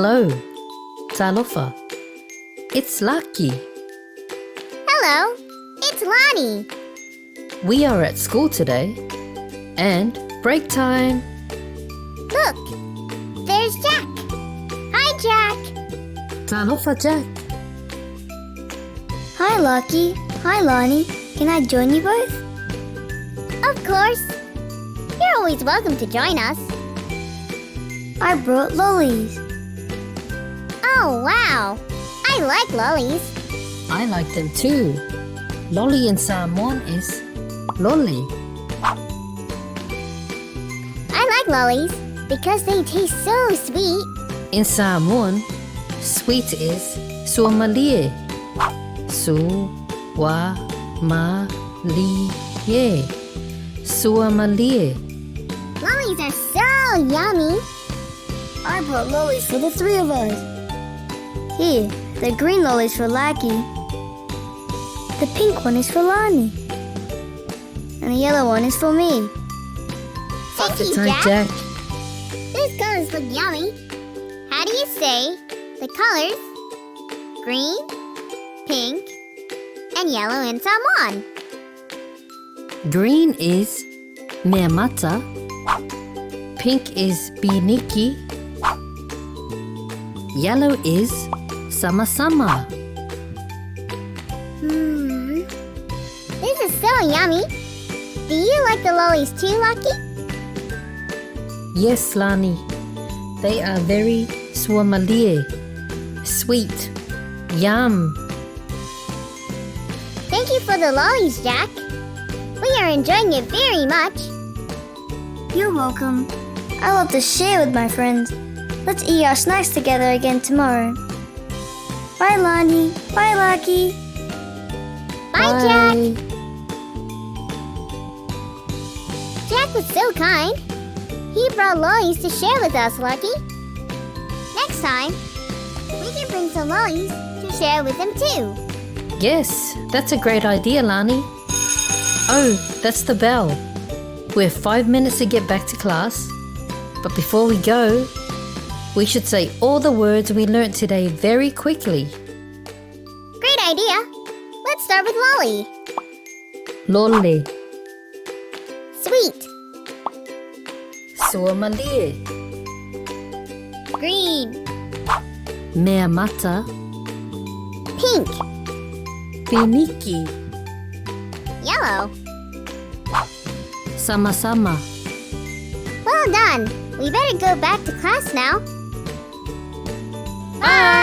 Hello, Talofa. It's Lucky. Hello, it's Lonnie. We are at school today. And break time. Look, there's Jack. Hi, Jack. Talofa Jack. Hi, Lucky. Hi, Lonnie. Can I join you both? Of course. You're always welcome to join us. I brought Lollies. Oh, wow. I like lollies. I like them too. Lolly in Samoan is Lolly. I like lollies because they taste so sweet. In Samoan, sweet is Suamalie. Suamalie. Suamalie. Lollies are so yummy. I brought Lollies for the three of us. Here, the green Lollies for Lucky. The pink one is for Lonnie. And the yellow one is for me. Thank you, Jack. These colors look yummy. How do you say the colors green, pink, and yellow in Samoan? Green is Meamata. Pink is Piniki. Yellow is Samasama. This is so yummy. Do you like the lollies too, Lucky? Yes, Lani. They are very Suamalie. Sweet. Yum. Thank you for the lollies, Jack. We are enjoying it very much. You're welcome. I love to share with my friends. Let's eat our snacks together again tomorrow. Bye, Lonnie. Bye, Lucky. Bye, Jack. Jack was so kind. He brought lollies to share with us, Lucky. Next time, we can bring some lollies to share with him too. Yes, that's a great idea, Lani. Oh, that's the bell. We have 5 minutes to get back to class. But before we go, we should say all the words we learnt today very quickly. Great idea. Let's start with lolly. Lolly. Sweet. Suamalie. Green. Meamata. Pink. Piniki. Yellow. Samasama. Well done. We better go back to class now. Bye.